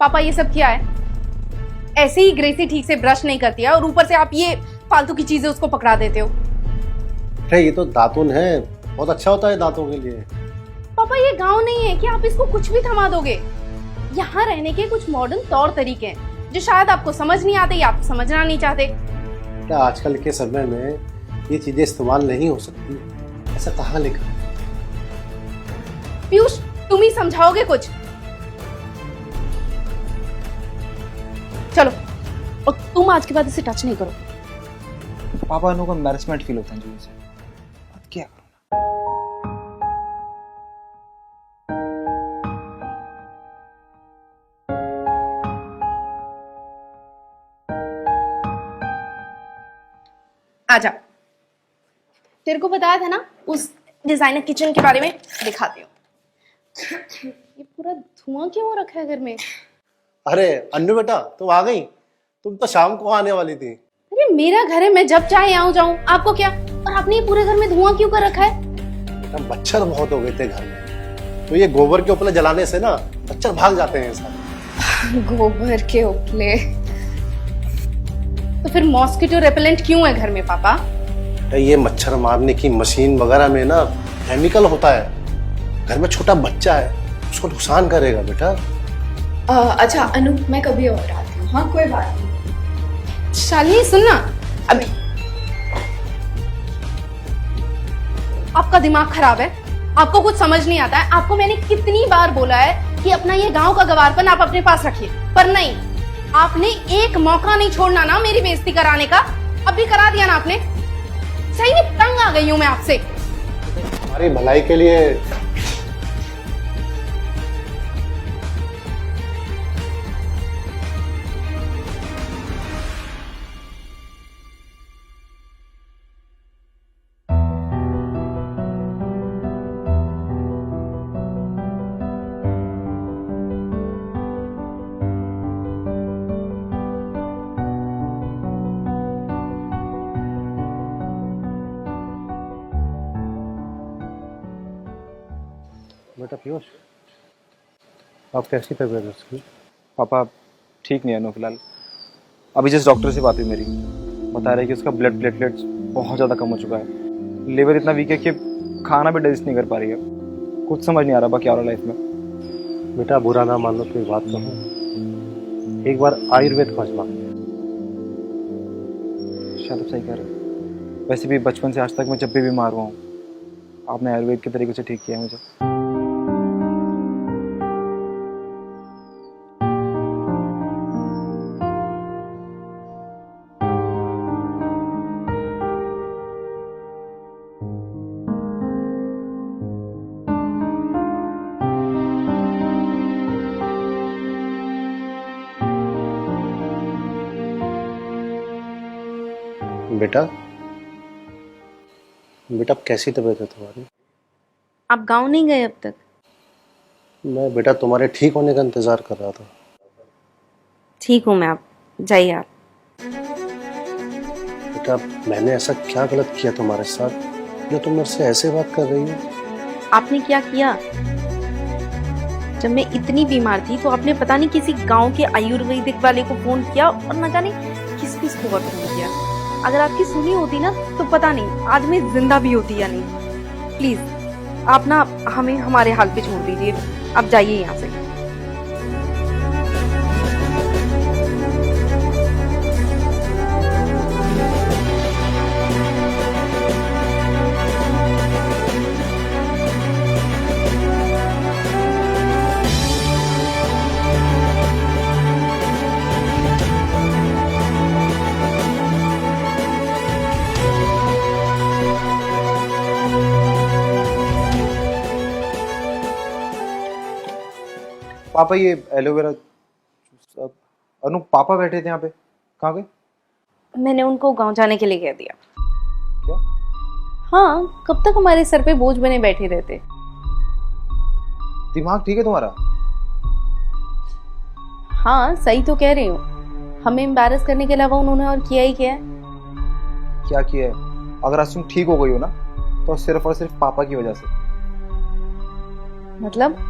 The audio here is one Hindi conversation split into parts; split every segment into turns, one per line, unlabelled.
पापा ये सब क्या है? ऐसे ही ग्रेसी ठीक से ब्रश नहीं करती है और ऊपर से आप ये फालतू की चीजें उसको पकड़ा देते हो।
अरे ये तो दातुन है, बहुत अच्छा होता है दांतों के लिए।
पापा ये गांव नहीं है कि आप इसको कुछ भी थमा दोगे। यहाँ रहने के कुछ मॉडर्न तौर तरीके हैं जो शायद आपको समझ नहीं आते या आप समझना नहीं चाहते।
क्या आजकल के समय में ये चीजें इस्तेमाल नहीं हो सकती, ऐसा कहाँ लिखा है?
पीयूष तुम ही समझाओगे कुछ। चलो, और तुम आज के बाद इसे टच नहीं करो।
पापा अनु को एम्बैरेसमेंट फील होता है अंजलि से। अब क्या करूं?
आजा, तेरे को बताया था ना उस डिजाइनर किचन के बारे में, दिखाती हूँ। ये पूरा धुआं क्यों हो रखा है घर में?
अरे अन्नू बेटा तुम आ गई, तुम तो शाम को आने वाली थी।
अरे मेरा घर है, मैं जब चाहे आऊं जाऊं, आपको क्या? और आपने ये पूरे घर में धुआं क्यों कर रखा है?
मच्छर बहुत हो गए थे घर में, तो ये गोबर के उपले जलाने से ना मच्छर भाग जाते हैं सारे।
गोबर के उपले? तो फिर मॉस्किटो रेपेलेंट क्यों है घर में पापा?
ये मच्छर मारने की मशीन वगैरह में ना केमिकल होता है। घर में छोटा बच्चा है, उसको नुकसान करेगा बेटा।
अच्छा अनु, मैं कभी और आती हूँ। हाँ कोई बात नहीं।
शालिनी सुन ना, अभी आपका दिमाग खराब है, आपको कुछ समझ नहीं आता है। आपको मैंने कितनी बार बोला है कि अपना ये गांव का गवारपन आप अपने पास रखिए, पर नहीं, आपने एक मौका नहीं छोड़ना ना मेरी बेइज्जती कराने का। अब भी करा दिया ना आपने। सही में तंग आ गई हूं मैं आपसे।
हमारी भलाई के लिए बेटा पीयूष, आप कैसी तबीयत है उसकी?
पापा ठीक नहीं है अनु फिलहाल। अभी जिस डॉक्टर से बात हुई मेरी, बता रहे कि उसका ब्लड प्लेटलेट्स बहुत ज़्यादा कम हो चुका है। लिवर इतना वीक है कि खाना भी डाइजेस्ट नहीं कर पा रही है। कुछ समझ नहीं आ रहा क्या हो रहा लाइफ में।
बेटा बुरा ना मान लो तो एक बात कहूँ, एक बार आयुर्वेद को आजमा।
शायद आप सही कह रहे हो। वैसे भी बचपन से आज तक मैं जब भी बीमार हुआ हूँ, आपने आयुर्वेद के तरीके से ठीक किया है मुझे।
बेटा बेटा अब कैसी तबीयत है तुम्हारी?
आप गांव नहीं गए अब तक?
मैं बेटा तुम्हारे ठीक होने का इंतजार कर रहा था।
ठीक हूँ मैं, आप जाइए। आप
बेटा मैंने ऐसा क्या गलत किया तुम्हारे साथ जो तुम मुझसे ऐसे बात कर रही हो?
आपने क्या किया? जब मैं इतनी बीमार थी तो आपने पता नहीं किसी गांव के आयुर्वेदिक वाले को फोन किया और न जाने किस किस को फोन किया। अगर आपकी सुनी होती ना तो पता नहीं आज मैं जिंदा भी होती या नहीं। प्लीज आप ना हमें हमारे हाल पे छोड़ दीजिए, आप जाइए यहाँ से।
पापा ये एलोवेरा अनु, पापा बैठे थे यहाँ पे, कहाँ गए?
मैंने उनको गांव जाने के लिए कह दिया।
क्या?
हाँ, कब तक हमारे सर पे बोझ बने बैठे रहते।
दिमाग ठीक है तुम्हारा?
हाँ सही तो कह रही हूँ, हमें एम्बैरस करने के अलावा उन्होंने और किया ही क्या है।
क्या किया है? अगर आज तुम ठीक हो गई हो ना, तो सिर्फ और सिर्फ पापा की वजह से।
मतलब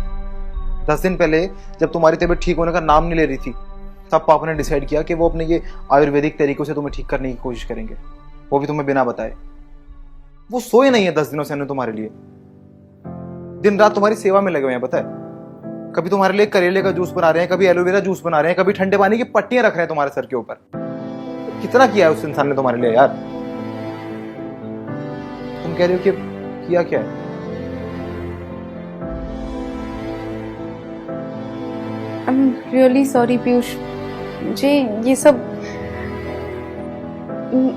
10 दिन पहले जब तुम्हारी तबीयत ठीक होने का नाम नहीं ले रही थी, तब पापा ने डिसाइड किया कि वो अपने ये आयुर्वेदिक तरीकों से तुम्हें ठीक करने की कोशिश करेंगे, वो भी तुम्हें बिना बताए। वो सोए नहीं है 10 दिनों से तुम्हारे लिए, दिन रात तुम्हारी सेवा में लगे हुए हैं, पता है। कभी तुम्हारे लिए करेले का जूस बना रहे हैं, कभी एलोवेरा जूस बना रहे हैं, कभी ठंडे पानी की पट्टियां रख रहे हैं तुम्हारे सर के ऊपर। कितना किया है उस इंसान ने तुम्हारे लिए यार। तुम कह रहे हो कि किया क्या है?
I am really sorry Piyush, मुझे ये सब,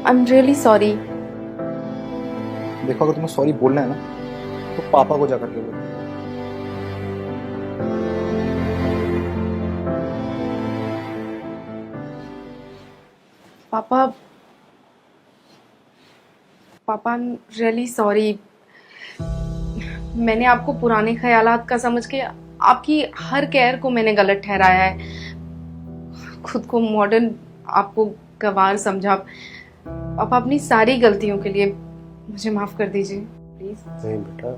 आई एम रियली सॉरी।
देखो, अगर तुम्हें सॉरी बोलना है ना तो पापा को जाकर के बोलो।
पापा, पापा आई एम रियली सॉरी। मैंने आपको पुराने ख्यालात का समझ के आपकी हर केयर को मैंने गलत ठहराया है, खुद को मॉडर्न आपको गंवार समझा। पापा, अपनी सारी गलतियों के लिए मुझे माफ कर दीजिए प्लीज।
नहीं बेटा,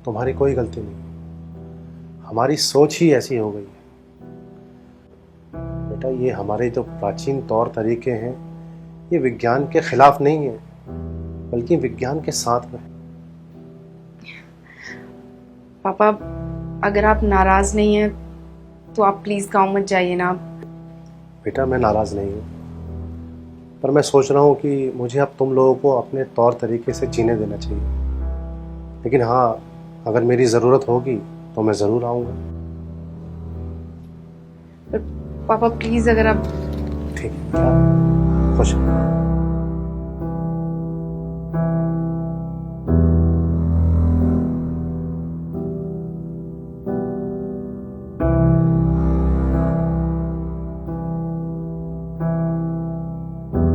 तुम्हारी कोई गलती नहीं, हमारी सोच ही ऐसी हो गई है। बेटा, ये हमारे जो प्राचीन तौर तरीके हैं, ये विज्ञान के खिलाफ नहीं है, बल्कि विज्ञान के साथ में।
पापा, अगर आप नाराज नहीं हैं तो आप प्लीज गांव मत जाइए ना।
बेटा, मैं नाराज नहीं हूँ, पर मैं सोच रहा हूँ कि मुझे अब तुम लोगों को अपने तौर तरीके से जीने देना चाहिए। लेकिन हाँ, अगर मेरी ज़रूरत होगी तो मैं ज़रूर आऊँगा।
पर पापा प्लीज, अगर आप
ठीक है बेटा, खुश रहो।